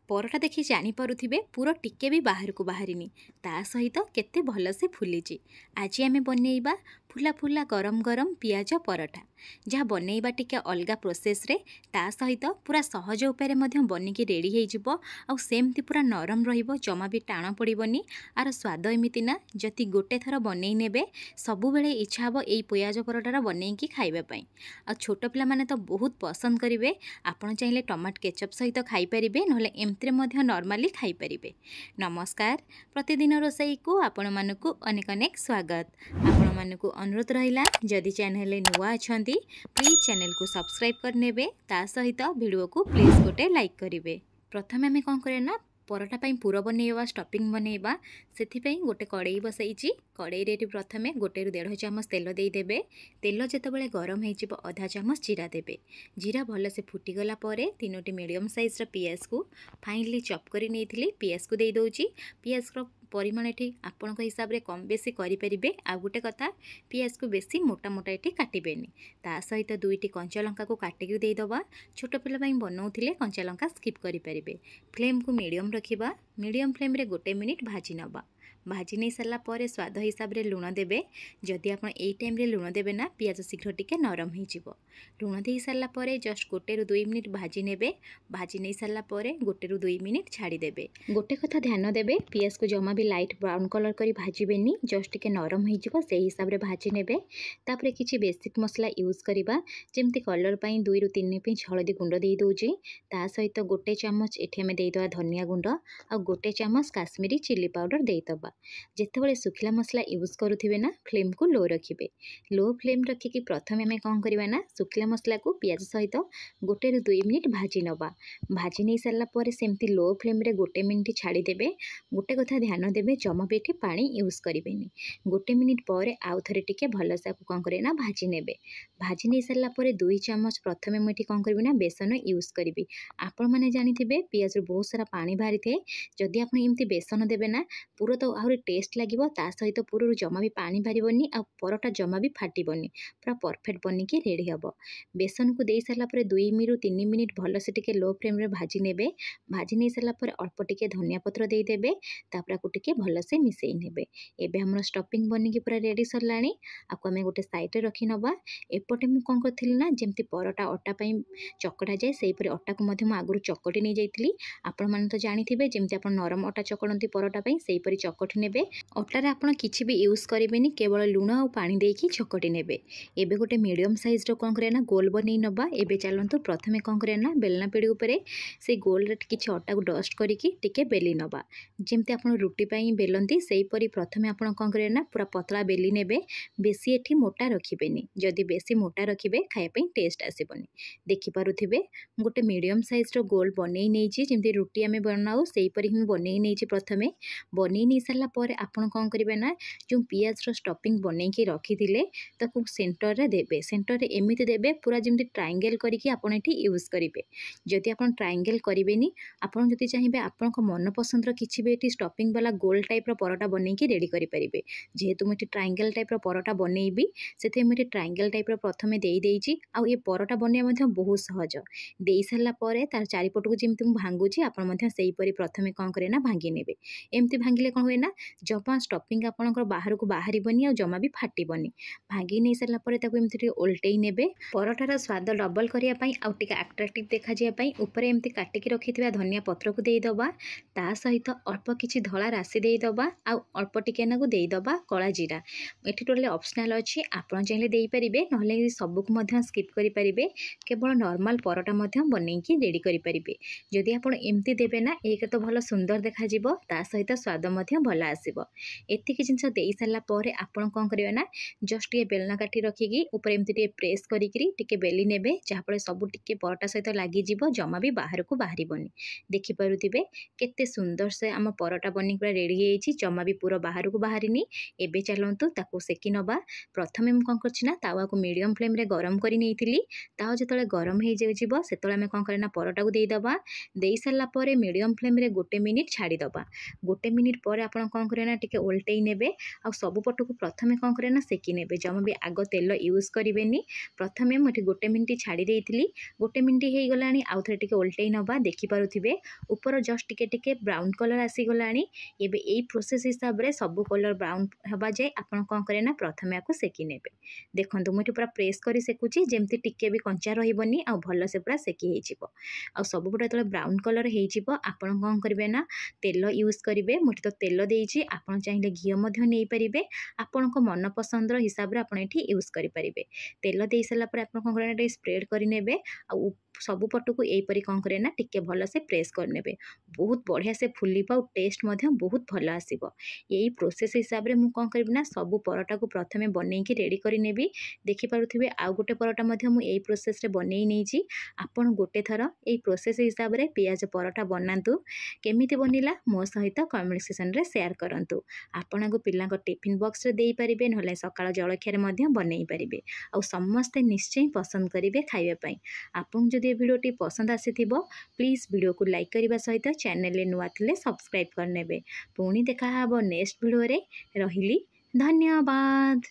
परटा देखि जानीपे पूरा टिके भी बाहर को बाहरिनी ता सहित केते भल से फुली। आज आम बनइबा फुला फुला गरम गरम पियाज परटा जहाँ बनइबा टिके अलग प्रोसेस रे ता सहित पूरा सहज उपाय बनिकी रेडी हो सेमती पूरा नरम रहिबो जमा भी टाण पड़ोनी। आर स्वाद एमती ना जदि गोटे थर बनई ने सबु बेले इच्छा हम यही पियाज परटार बनईकी खाइबापी। आ छोट पिला माने तो बहुत पसंद करेंगे। आपड़ चाहिए टमाटो केचप सहित खाईपारे ना एमती नॉर्मली खाईपारे। नमस्कार, प्रतिदिन रोसई को आपण मानकु अनेक अनेक स्वागत। आपण मानकु अनुरोध रहिला जदि चैनल नुआ अछंती प्लीज चैनल को सब्सक्राइब करनेबे ता सहित वीडियो को प्लीज गोटे लाइक करेंगे। प्रथम आम कौन करें परटा पूर बनइबा स्टफिंग बनइबा से गोटे कड़ई बसई। कड़ई रे प्रथमे 1 ରୁ 1.5 चामच तेल देदेबे। तेल जितेबाला गरम हो अधा चामच जीरा देबे। जीरा भलसे फुटीगला 3टी मीडियम साइज पियाज को फाइनली चॉप कर नहीं पियाज को दे दौची। पियाज परिमाण ये आपण हिसाब से कम बेसी करें। आ गोटे कथा पियाज को बेसी मोटा मोटा ये काटेनि। ता सहित 2टी कंचा लंका को काटिक देदबा। छोट पिला बनाऊे कंचा लंका स्किप करें। फ्लेम को मीडियम रखिबा। मीडियम फ्लेम रे 1 मिनिट भाजी नबा। भाजी नहीं सारा पर स्वाद हिसाब से लुण देबे। जदि आप टाइम रे लुण देबे ना पियाज शीघ्र टिके नरम हो। लुण दे सारा पर जस्ट 1 ରୁ 2 मिनिट भाजी नेबे। भाजी नहीं सारा पर 1 ରୁ 2 मिनिट छाड़ी देबे। गोटे कथा ध्यान देबे पियाज को जमा भी लाइट ब्राउन कलर करी भाजबेनी, जस्ट टिके नरम हो हिसाब से भाजी नेबे। तापरे किछि बेसिक मसला यूज करबा जेमती कलर पई 2 ରୁ 3 पिंच हळदी गुंड दे दोजी। ता सहित 1 चामच एठी हमें दे दवा धनिया गुंड आ 1 चामच काश्मीरी चिली पाउडर दे दबा। जितेबाला सुखिला मसला यूज करुथिबे ना फ्लेम को लो रखिबे। लो फ्लेम रखिकी प्रथम आम कौन करवा ना सुखिला मसला को पियाज सहित 1 ରୁ 2 मिनिट भाजी नबा। भाजी नहीं सारा पर सेमती लो फ्लेम रे 1 मिनिट छाड़ी देबे। गोटे कथा ध्यान देबे जमा भी एठी पानी यूज करेनि। 1 मिनिट पर आउ थरे टिके भलसे कौन करे ना भाजी नेबे। भाजी नहीं सारा पर 2 चामच प्रथमे मुझे कौन करी ना बेसन यूज करी। आपण मैंने जानी पियाज बहुत सारा पानी बाहरी थे। जदि आप एमती बेसन देबे ना पूरा तो आहरी टेस्ट लगे। ता सहित पूरा जमा भी पानी बाहरनी आ परटा जमा भी फाटबनी। पूरा परफेक्ट बनिकी रेडी हम। बेसन को दे सारा 2 ରୁ 3 मिनिट भलसे टिके लो फ्लेम रे भाजी नेबे। भाजी नहीं सारा पर अल्प टिके धनिया पत्र दे देबे। तापर आपको टिके भलसे मिसई नेबे। एबे हमर स्टफिंग बनिकी पूरा रेडी सरलानी। आपको आम गोटे साइड रे रखी नबा। एपटे मु कौन करथिली ना जेमती परटा अटा पई चकड़ा जाए सेहीपरि अटा को मध्य आगुरी चकटी नहीं जाइली। आपण माने तो जानिथिबे जेमती आपण नरम अटा चकड़ती परटा पई सेहीपरि चकटी नेबे। अटार आपण किछि भी यूज करेनि, केवल लुण और पानी देकी चकटी नेबे। एबे गोटे मीडियम साइज रो कौन करे ना गोल बनई नबा। एबे चलंतु प्रथमे कौन करे ना बेलना पेड़ी उपरे से गोल रे किछि अटा को डस्ट करिकी टिके बेली नबा। जेमती आपण रुटी पई बेलंती सेहीपरि प्रथमे आपण कौन करे ना पूरा पतला बेली नेबे। बेसी एठी मोटा रखिबेनी। जदि बेसी मोटा रखिबे खाया पई टेस्ट आसीबनी। देखि पारुथिबे गोटे मीडियम साइज रो गोल बनई नेछि जेमती रुटी आमे बनाऊ सेहीपरि हम बनई नेछि। प्रथमे बनई नहीं सारा पर आपण कौन करेंगे ना जो पियाज रो स्टफिंग बनईकी रखी ताकू सेंटर रे देबे। सेंटर रे एमिति देबे पूरा जेमती ट्रायंगल करिकी आपण एठी यूज करिवे। जदि आपण ट्रायंगल करिवेनी आपण जदि चाहिबे आपण को मन पसंद रो किछि भी एठी स्टफिंग वाला गोल टाइप रो परोटा बनईकी रेडी करि परिबे। जेहेतु मैं ट्रायंगल टाइप रो परोटा बनईबी सेथे मैं ट्रायंगल टाइप रो प्रथमे देई देइची। आ ये परोटा बनया मध्ये बहुत सहज। देई सारला परे तार चारिपटको जेमती मु भांगुची आपण मध्ये सेही परि प्रथमे कोन करे ना भांगी नेबे। एमती भांगिले कोन होय ना जमा स्टफिंग आपणकर बाहर को बाहरबनी आ जमा भी फाटबनी। भांगी नहीं सारा पर एमती ओल्टई नेबे। परोटार स्वाद डबल करने आट्राक्टिव देखा ऊपर एमती काटिकी रखि धनिया पत्र को देदबा। ता सहित अल्प किछि धला राशि देदबा आ अल्प टिके नाकु देदबा कला जीरा। एठी टोटली ऑप्शनल अछि। आपण चाहिले देई परिबे नहले सबुक मध्य स्किप करि परिबे। केवल नॉर्मल परोटा मध्य बनईकी रेडी करि परिबे। जदि आपण एमती देबे ना एक तो भलो सुंदर देखा जिवो ता सहित स्वाद मध्य भल आसीबो। एतिक जिनस देई सारा पर आपण कौन करिवे ना जस्ट ये बेलना काठी रखिकी ऊपर एमती टे प्रेस करिकी टिके बेली नेबे। जहाँफल सब टिके परटा सहित लगी जिवो जमा भी बाहर को बाहरबनी। देखि पारुथिबे केते सुंदर से आम परटा बनी पूरा रेडी होइछि। जमा भी पूरा बाहर को बाहरिनी। एबे चलंतु ताकू सेकी नबा। प्रथमे हम कौन करछि ना तावा को मीडियम फ्लेम रे गरम करी नेइथिली। तावा जतले गरम हो जिवो सेतले आमे कौन करे ना परटा को देई दबा। देई सारला परे मीडियम फ्लेम रे 1 मिनिट छाड़ी दबा। 1 मिनिट पर आपण कौन करेंगे ना टिके ओल्टई नेबे आ सब पटू को प्रथमे कौन करें ना सेकी नेबे जमा भी आग तेल यूज करेंगे। प्रथमे मुझे गोटे मिनिट छाड़ी देइथिली गोटे मिनिट हो गलानी आउ थे टिके ओल्टई नवा देखिपे ऊपर जस्ट टिके टिके ब्राउन कलर आसीगलानी। एबे यही प्रोसेस हिसाब से सब कलर ब्राउन हवा जाए आपन कौन करें ना प्रथमे आपको सेकी नेबे। देखो मुझे पूरा प्रेस कर सेकुची जमती टिके भी कंचा रही आ भल से पूरा सेकी हो आ सबुपटे जो ब्राउन कलर हो आपन कौन करेंगे ना तेल यूज करेंगे। मुझे तो तेल देती आपड़ चाहिए घी नहीं पारे आपण मन पसंद हिसाब से आपड़ ये यूज करेंगे। तेल दे सारापर आप कौन करेंगे स्प्रेड करे आ सबु पटू को यहीपरि कौन करें ना टिके भल से प्रेस करने बहुत बढ़िया से फुलिब और टेस्ट बहुत भल आसब। यही प्रोसेस हिसाब से मुझे कौन करी ना सबू परोटा को प्रथमे बनईकी रेडी करी देखिपे आउ गोटे परोटा यही प्रोसेस रे बनई नहीं आपन गोटे थर यही प्रोसेस हिसाब से पियाज परोटा बनातु केमिति बनिला मो सहित कमेंट सेक्शन रे शेयर करंतु। आपण को पिला टिफिन बॉक्स रे देई परिबे नले सकाळ जलखिया रे बनई परिबे आ समस्ते निश्चय पसंद करेंगे खाइबा पई। आपन जदि वीडियोटी पसंद आसीथिबो प्लीज वीडियो को लाइक करने सहित चैनल रे नुआ थिले सब्सक्राइब करनेबे। पुणी देखा हबो नेक्स्ट वीडियो रे। रहिली धन्यवाद।